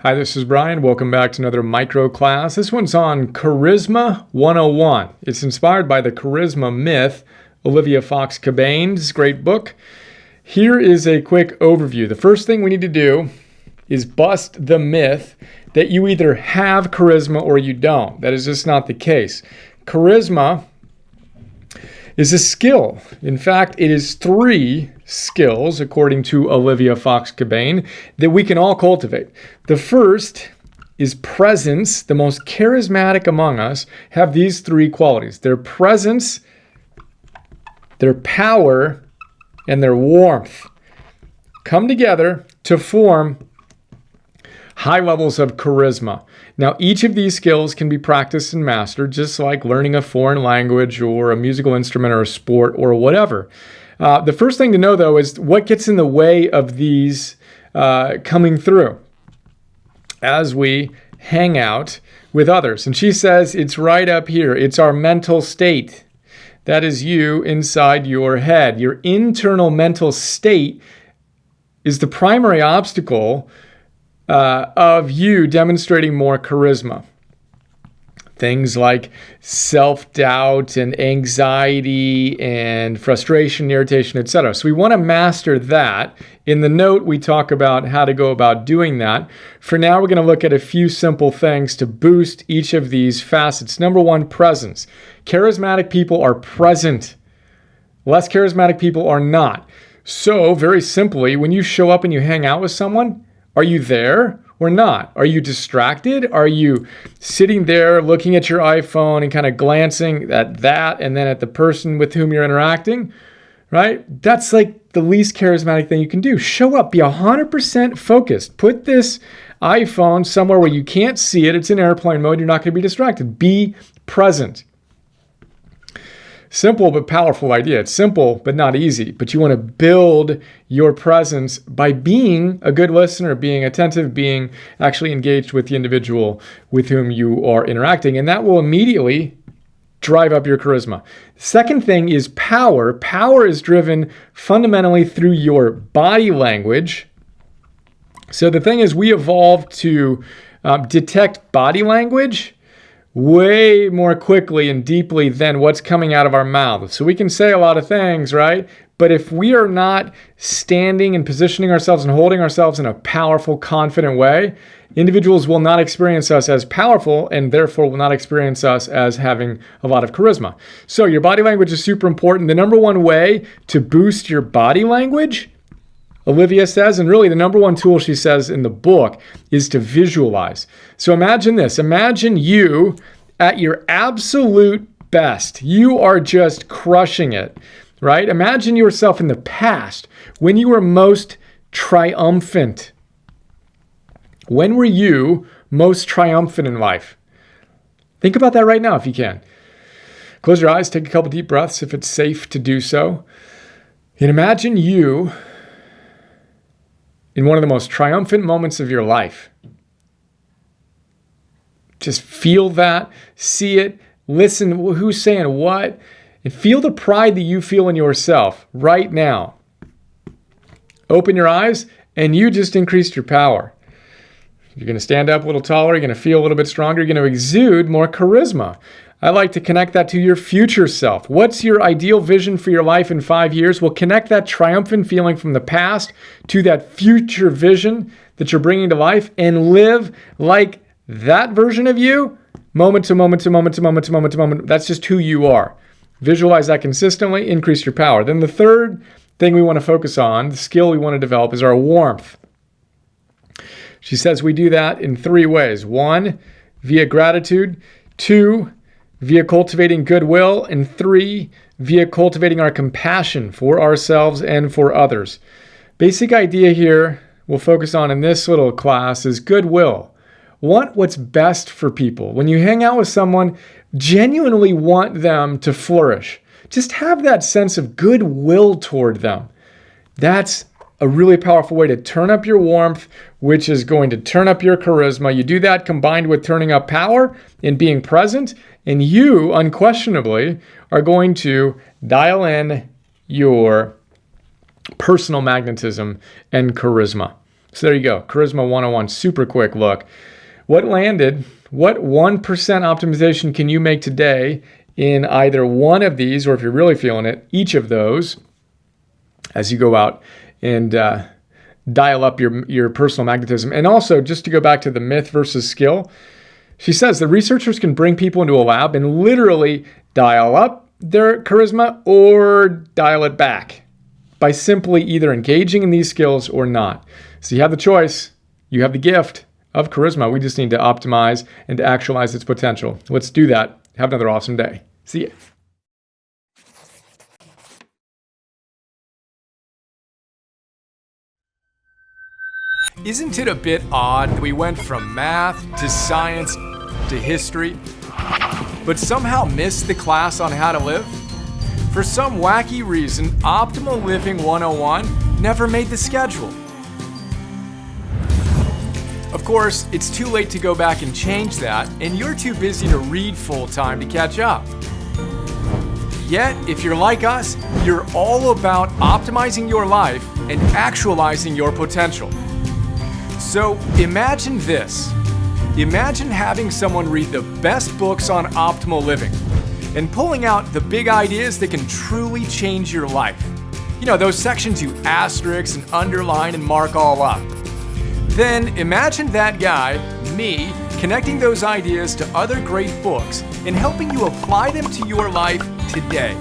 Hi, this is Brian. Welcome back to another micro class. This one's on Charisma 101. It's inspired by the Charisma Myth, Olivia Fox Cabane's great book. Here is a quick overview. The first thing we need to do is bust the myth that you either have charisma or you don't. That is just not the case. Charisma is a skill. In fact, it is 3 skills, according to Olivia Fox Cabane, that we can all cultivate. The first is presence. The most charismatic among us have these 3 qualities: their presence, their power, and their warmth come together to form high levels of charisma. Now, each of these skills can be practiced and mastered, just like learning a foreign language or a musical instrument or a sport or whatever. The first thing to know, though, is what gets in the way of these coming through as we hang out with others. And she says it's right up here. It's our mental state. That is you inside your head. Your internal mental state is the primary obstacle of you demonstrating more charisma. Things like self-doubt and anxiety and frustration, irritation, etc. So we want to master that. In the note, we talk about how to go about doing that. For now, we're going to look at a few simple things to boost each of these facets. Number 1, presence. Charismatic people are present. Less charismatic people are not. So, very simply, when you show up and you hang out with someone, are you there or not? Are you distracted? Are you sitting there looking at your iPhone and kind of glancing at that and then at the person with whom you're interacting? Right? That's like the least charismatic thing you can do. Show up, be 100% focused. Put this iPhone somewhere where you can't see it. It's in airplane mode. You're not going to be distracted. Be present. Simple but powerful idea. It's simple but not easy. But you want to build your presence by being a good listener, being attentive, being actually engaged with the individual with whom you are interacting. And that will immediately drive up your charisma. Second thing is power. Power is driven fundamentally through your body language. So the thing is, we evolved to detect body language way more quickly and deeply than what's coming out of our mouths. So we can say a lot of things, right? But if we are not standing and positioning ourselves and holding ourselves in a powerful, confident way, individuals will not experience us as powerful and therefore will not experience us as having a lot of charisma. So your body language is super important. The number 1 way to boost your body language, Olivia says, and really the number 1 tool she says in the book, is to visualize. So imagine this. Imagine you at your absolute best. You are just crushing it, right? Imagine yourself in the past when you were most triumphant. When were you most triumphant in life? Think about that right now if you can. Close your eyes, take a couple deep breaths if it's safe to do so. And imagine you in one of the most triumphant moments of your life. Just feel that, see it, listen who's saying what, and feel the pride that you feel in yourself right now. Open your eyes, and you just increased your power. You're going to stand up a little taller, you're going to feel a little bit stronger, you're going to exude more charisma. I like to connect that to your future self. What's your ideal vision for your life in 5 years? Well, connect that triumphant feeling from the past to that future vision that you're bringing to life and live like that version of you, moment to moment to moment to moment to moment to moment. That's just who you are. Visualize that consistently, increase your power. Then the third thing we want to focus on, the skill we want to develop, is our warmth. She says we do that in 3 ways. 1, via gratitude. 2, via cultivating goodwill. And 3, via cultivating our compassion for ourselves and for others. Basic idea here we'll focus on in this little class is goodwill. Want what's best for people. When you hang out with someone, genuinely want them to flourish. Just have that sense of goodwill toward them. That's a really powerful way to turn up your warmth, which is going to turn up your charisma. You do that combined with turning up power and being present, and you unquestionably are going to dial in your personal magnetism and charisma. So there you go. Charisma 101, super quick look. What landed? What 1% optimization can you make today in either one of these, or if you're really feeling it, each of those, as you go out and dial up your personal magnetism? And also, just to go back to the myth versus skill, she says the researchers can bring people into a lab and literally dial up their charisma or dial it back by simply either engaging in these skills or not. So you have the choice. You have the gift of charisma. We just need to optimize and to actualize its potential. Let's do that. Have another awesome day. See ya. Isn't it a bit odd that we went from math to science to history, but somehow missed the class on how to live? For some wacky reason, Optimal Living 101 never made the schedule. Of course, it's too late to go back and change that, and you're too busy to read full-time to catch up. Yet, if you're like us, you're all about optimizing your life and actualizing your potential. So imagine this. Imagine having someone read the best books on optimal living and pulling out the big ideas that can truly change your life. You know, those sections you asterisk and underline and mark all up. Then imagine that guy, me, connecting those ideas to other great books and helping you apply them to your life today.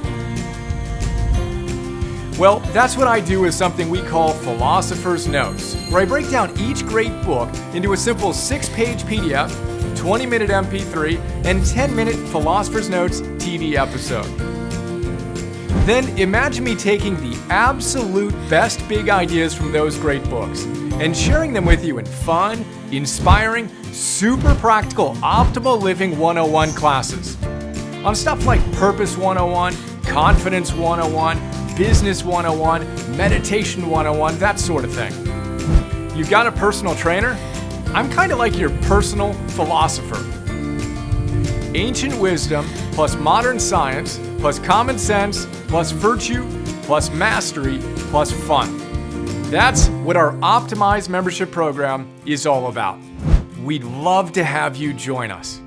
Well, that's what I do with something we call Philosopher's Notes, where I break down each great book into a simple 6-page PDF, 20-minute MP3, and 10-minute Philosopher's Notes TV episode. Then imagine me taking the absolute best big ideas from those great books and sharing them with you in fun, inspiring, super practical Optimal Living 101 classes. On stuff like Purpose 101, Confidence 101, Business 101, Meditation 101, that sort of thing. You've got a personal trainer? I'm kind of like your personal philosopher. Ancient wisdom plus modern science plus common sense plus virtue plus mastery plus fun. That's what our optimized membership program is all about. We'd love to have you join us.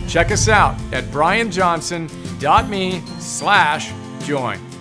Check us out at brianjohnson.me/join.